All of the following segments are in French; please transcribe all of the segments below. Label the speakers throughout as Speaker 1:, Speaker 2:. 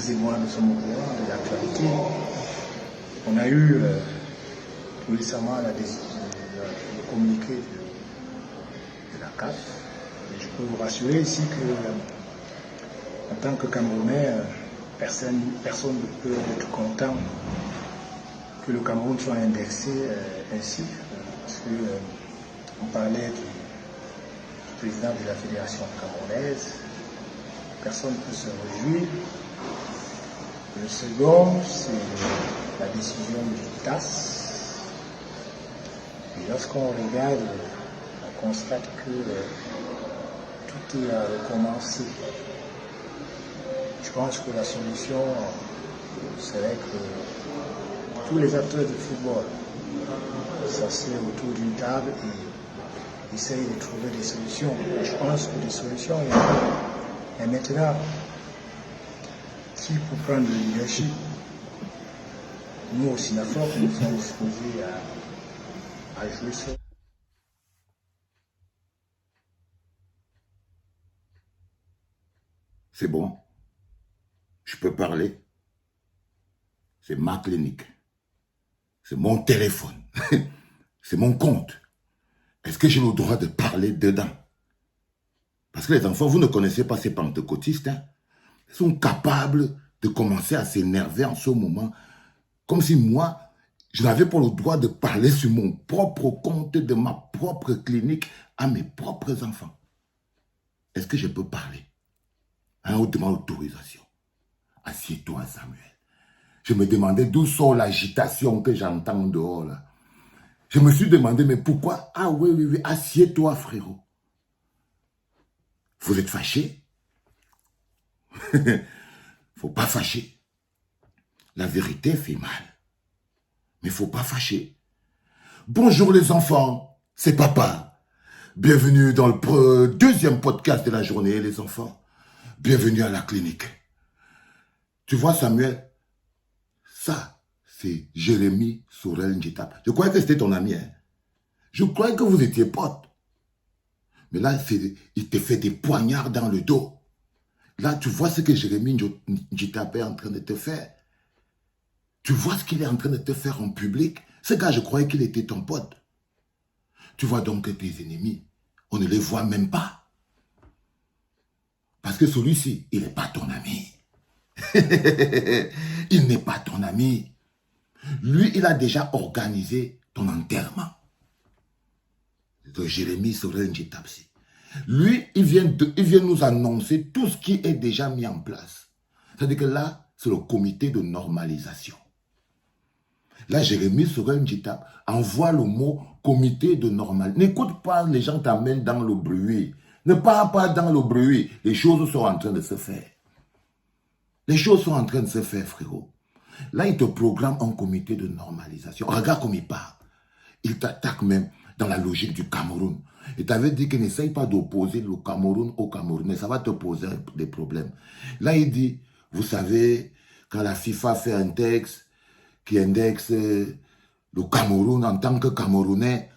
Speaker 1: vous et moi, nous sommes au courant de l'actualité. On a eu tout récemment le communiqué de la CAF. Et je peux vous rassurer ici que, en tant que Camerounais, personne ne peut être content que le Cameroun soit indexé ainsi. Parce qu'on parlait du président de la Fédération camerounaise. Personne ne peut se réjouir. Le second, c'est la décision du TAS. Et lorsqu'on regarde, on constate que tout est à recommencer. Je pense que la solution serait que tous les acteurs du football s'asseyent autour d'une table et essayent de trouver des solutions. Et je pense que des solutions, il y en a. Et maintenant, qui pour prendre le leadership, nous au Sinafor, nous sommes disposés à jouer ça.
Speaker 2: C'est bon, je peux parler. C'est ma clinique. C'est mon téléphone. C'est mon compte. Est-ce que j'ai le droit de parler dedans? Parce que les enfants, vous ne connaissez pas ces pentecôtistes. Hein? Ils sont capables de commencer à s'énerver en ce moment. Comme si moi, je n'avais pas le droit de parler sur mon propre compte de ma propre clinique à mes propres enfants. Est-ce que je peux parler? Hein, on demande autorisation. Assieds-toi, Samuel. Je me demandais d'où sort l'agitation que j'entends dehors là. Je me suis demandé, mais pourquoi? Ah oui, assieds-toi, frérot. Vous êtes fâché? Faut pas fâcher. La vérité fait mal. Mais faut pas fâcher. Bonjour les enfants, c'est papa. Bienvenue dans le deuxième podcast de la journée, les enfants. Bienvenue à la clinique. Tu vois, Samuel, ça, c'est Jérémy Sorel Njitap. Je croyais que c'était ton ami. Hein? Je croyais que vous étiez potes. Mais là, il te fait des poignards dans le dos. Là, tu vois ce que Jérémy Njitap est en train de te faire. Tu vois ce qu'il est en train de te faire en public. Ce gars, je croyais qu'il était ton pote. Tu vois donc que tes ennemis, on ne les voit même pas. Parce que celui-ci, il n'est pas ton ami. Il n'est pas ton ami. Lui, il a déjà organisé ton enterrement. De Jérémy Sorel Njitapsi. Lui, il vient nous annoncer tout ce qui est déjà mis en place. C'est-à-dire que là, c'est le comité de normalisation. Là, Jérémy Sorel Njitap envoie le mot comité de normalisation. N'écoute pas, les gens t'amènent dans le bruit. Ne pars pas dans le bruit. Les choses sont en train de se faire. Les choses sont en train de se faire, frérot. Là, il te programme un comité de normalisation. Regarde comme il part. Il t'attaque même dans la logique du Cameroun. Il t'avait dit qu'il n'essaye pas d'opposer le Cameroun au Camerounais. Ça va te poser des problèmes. Là, il dit, vous savez, quand la FIFA fait un texte qui indexe le Cameroun en tant que Camerounais,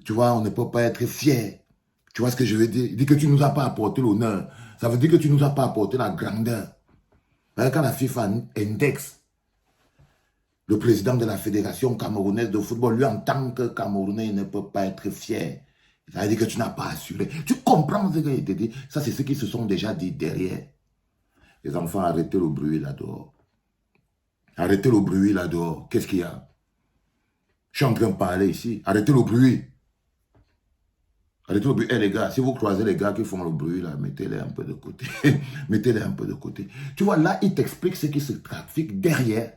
Speaker 2: tu vois, on ne peut pas être fier. Tu vois ce que je veux dire? Il dit que tu ne nous as pas apporté l'honneur. Ça veut dire que tu ne nous as pas apporté la grandeur. Quand la FIFA indexe le président de la Fédération camerounaise de football, lui, en tant que Camerounais, il ne peut pas être fier. Ça veut dire que tu n'as pas assuré. Tu comprends ce qu'il te dit? Ça, c'est ce qu'ils se sont déjà dit derrière. Les enfants, arrêtez le bruit là-dehors. Arrêtez le bruit là-dehors. Qu'est-ce qu'il y a? Je suis en train de parler ici. Arrêtez le bruit. Arrêtez le bruit. Eh les gars, si vous croisez les gars qui font le bruit là, mettez-les un peu de côté. Mettez-les un peu de côté. Tu vois, là, il t'explique ce qui se trafique derrière.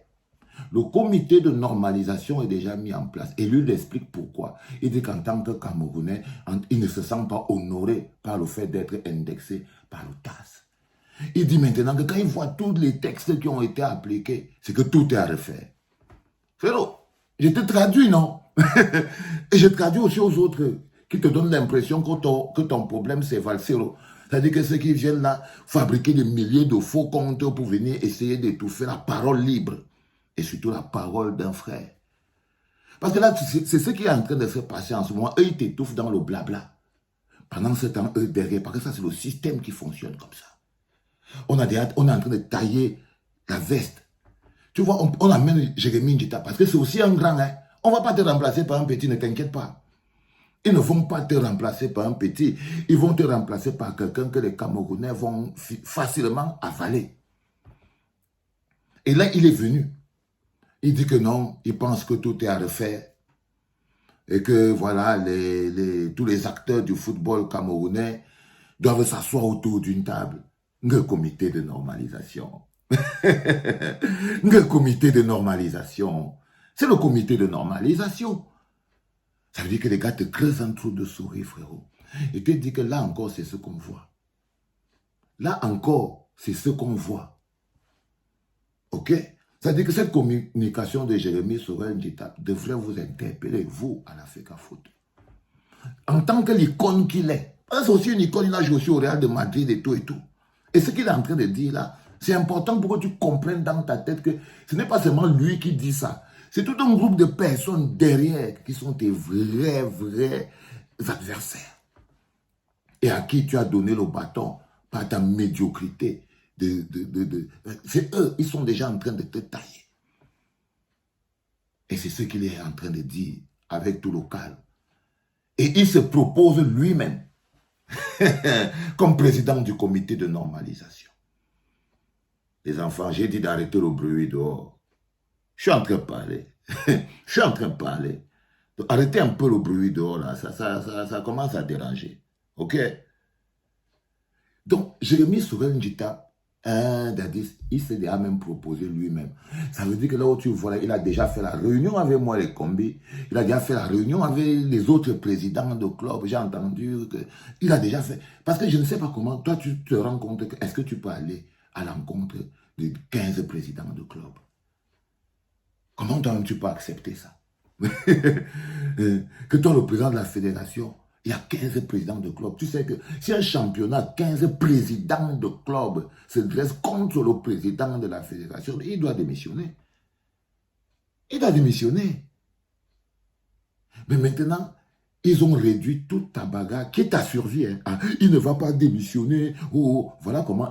Speaker 2: Le comité de normalisation est déjà mis en place. Et lui, il explique pourquoi. Il dit qu'en tant que Camerounais, il ne se sent pas honoré par le fait d'être indexé par le TAS. Il dit maintenant que quand il voit tous les textes qui ont été appliqués, c'est que tout est à refaire. Frérot, je te traduis, non? Et je traduis aussi aux autres qui te donnent l'impression que ton problème, c'est Valsero. C'est-à-dire que ceux qui viennent là fabriquer des milliers de faux comptes pour venir essayer d'étouffer la parole libre. Et surtout la parole d'un frère. Parce que là, c'est ce qui est en train de se passer en ce moment. Eux, ils t'étouffent dans le blabla. Pendant ce temps, eux, derrière, parce que ça, c'est le système qui fonctionne comme ça. On est en train de tailler la veste. Tu vois, on amène Jérémie Njita parce que c'est aussi un grand. Hein. On ne va pas te remplacer par un petit, ne t'inquiète pas. Ils ne vont pas te remplacer par un petit. Ils vont te remplacer par quelqu'un que les Camerounais vont facilement avaler. Et là, il est venu. Il dit que non, il pense que tout est à refaire. Et que voilà, tous les acteurs du football camerounais doivent s'asseoir autour d'une table. Un comité de normalisation. Un comité de normalisation. C'est le comité de normalisation. Ça veut dire que les gars te creusent un trou de souris, frérot. Et te dit que là encore, c'est ce qu'on voit. Là encore, c'est ce qu'on voit. Ok? Ça veut dire que cette communication de Jérémie Sorel Njita devrait vous interpeller, vous, à la FECAFOOT. En tant que l'icône qu'il est. C'est aussi une icône, il a joué aussi au Real de Madrid et tout et tout. Et ce qu'il est en train de dire là, c'est important pour que tu comprennes dans ta tête que ce n'est pas seulement lui qui dit ça. C'est tout un groupe de personnes derrière qui sont tes vrais adversaires. Et à qui tu as donné le bâton par ta médiocrité. C'est eux, ils sont déjà en train de te tailler. Et c'est ce qu'il est en train de dire avec tout le calme. Et il se propose lui-même comme président du comité de normalisation. Les enfants, j'ai dit d'arrêter le bruit dehors. Je suis en train de parler. Je suis en train de parler. Donc, arrêtez un peu le bruit dehors, là. Ça commence à déranger. OK? Donc, Jérémie Sorel Njita, il s'est déjà même proposé lui-même. Ça veut dire que là où tu vois, il a déjà fait la réunion avec moi, les combis. Il a déjà fait la réunion avec les autres présidents de club. J'ai entendu qu'il a déjà fait. Parce que je ne sais pas comment, toi, tu te rends compte que est-ce que tu peux aller à l'encontre de 15 présidents de club? Comment toi, tu peux accepter ça? Que toi, le président de la fédération, il y a 15 présidents de club. Tu sais que si un championnat, 15 présidents de club se dressent contre le président de la fédération, il doit démissionner. Il doit démissionner. Mais maintenant, ils ont réduit toute ta bagarre, qui t'a survécu. Hein. Ah, il ne va pas démissionner. Oh, voilà comment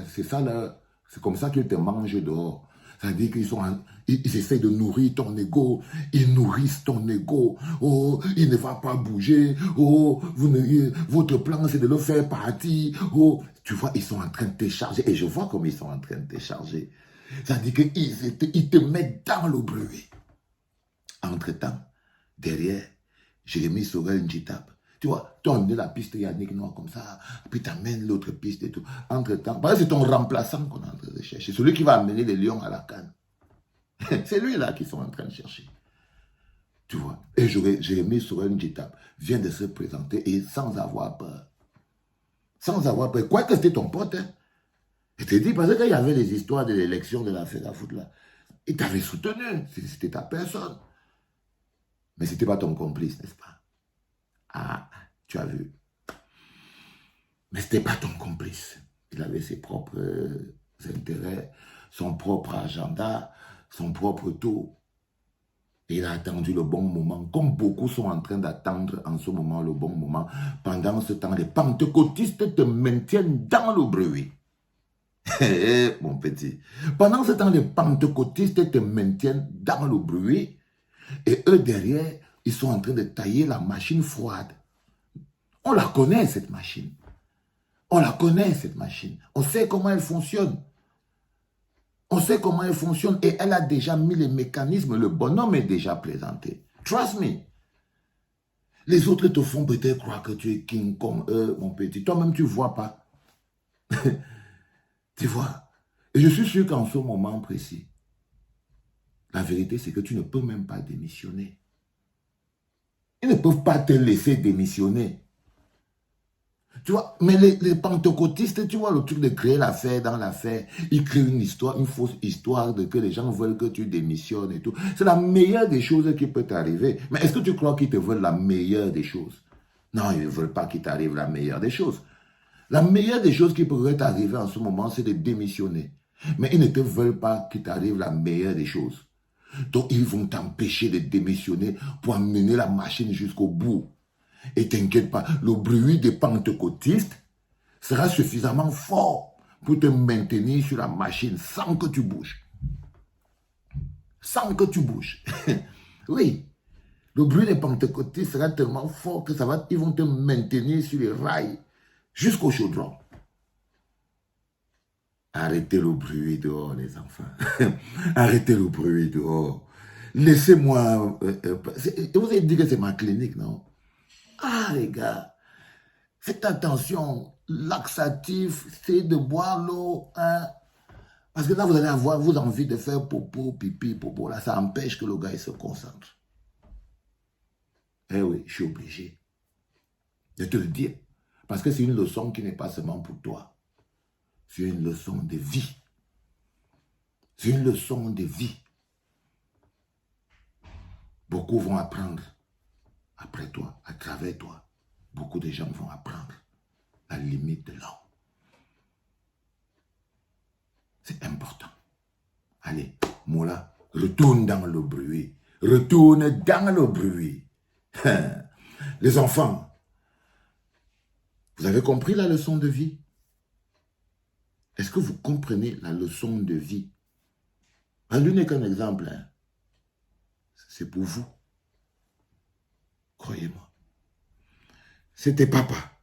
Speaker 2: c'est ça là. C'est comme ça qu'ils te mangent dehors. Ça veut dire qu'ils essaient de nourrir ton ego. Ils nourrissent ton ego. Oh, il ne va pas bouger. Oh, votre plan, c'est de le faire partir. Oh, tu vois, ils sont en train de te charger. Et je vois comme ils sont en train de te charger. Ça veut dire qu'ils te mettent dans le bruit. Entre-temps, derrière, Jérémie Sorel Njita. Tu vois, tu as amené la piste Yannick Noir comme ça, puis tu amènes l'autre piste et tout. Entre-temps, c'est ton remplaçant qu'on est en train de chercher. Celui qui va amener les lions à la canne. C'est lui là qu'ils sont en train de chercher. Tu vois. Et Jérémie Sorel Njita vient de se présenter et sans avoir peur. Sans avoir peur. Quoi que c'était ton pote. Hein. Je te dis, parce qu'il y avait les histoires de l'élection de la FECAFOOT là. Il t'avait soutenu. C'était ta personne. Mais ce n'était pas ton complice, n'est-ce pas? Ah, tu as vu. Mais ce n'était pas ton complice. Il avait ses propres intérêts, son propre agenda, son propre tout. Et il a attendu le bon moment, comme beaucoup sont en train d'attendre en ce moment le bon moment. Pendant ce temps, les pentecôtistes te maintiennent dans le bruit. Mon petit. Pendant ce temps, les pentecôtistes te maintiennent dans le bruit. Et eux, derrière, ils sont en train de tailler la machine froide. On la connaît, cette machine. On la connaît, cette machine. On sait comment elle fonctionne. On sait comment elle fonctionne et elle a déjà mis les mécanismes. Le bonhomme est déjà présenté. Trust me. Les autres te font peut-être croire que tu es king comme eux, mon petit. Toi-même, tu ne vois pas. Tu vois. Et je suis sûr qu'en ce moment précis, la vérité, c'est que tu ne peux même pas démissionner. Ils ne peuvent pas te laisser démissionner. Tu vois, mais les pentecôtistes, tu vois, le truc de créer l'affaire dans l'affaire, ils créent une histoire, une fausse histoire de que les gens veulent que tu démissionnes et tout. C'est la meilleure des choses qui peut t'arriver. Mais est-ce que tu crois qu'ils te veulent la meilleure des choses? Non, ils ne veulent pas qu'il t'arrive la meilleure des choses. La meilleure des choses qui pourrait t'arriver en ce moment, c'est de démissionner. Mais ils ne te veulent pas qu'il t'arrive la meilleure des choses. Donc, ils vont t'empêcher de démissionner pour amener la machine jusqu'au bout. Et t'inquiète pas, le bruit des pentecôtistes sera suffisamment fort pour te maintenir sur la machine sans que tu bouges. Sans que tu bouges. Oui. Le bruit des pentecôtistes sera tellement fort que ils vont te maintenir sur les rails jusqu'au chaudron. Arrêtez le bruit dehors, les enfants. Arrêtez le bruit dehors. Laissez-moi... vous avez dit que c'est ma clinique, non? Ah, les gars. Faites attention. Laxatif, c'est de boire l'eau. Hein? Parce que là, vous allez avoir envie de faire popo, pipi, popo. Là, ça empêche que le gars il se concentre. Eh oui, je suis obligé de te le dire. Parce que c'est une leçon qui n'est pas seulement pour toi. C'est une leçon de vie. C'est une leçon de vie. Beaucoup vont apprendre après toi, à travers toi. Beaucoup de gens vont apprendre la limite de l'homme. C'est important. Allez, Mola, retourne dans le bruit. Retourne dans le bruit. Les enfants, vous avez compris la leçon de vie? Est-ce que vous comprenez la leçon de vie? Lui n'est qu'un exemple. Hein. C'est pour vous. Croyez-moi. C'était papa.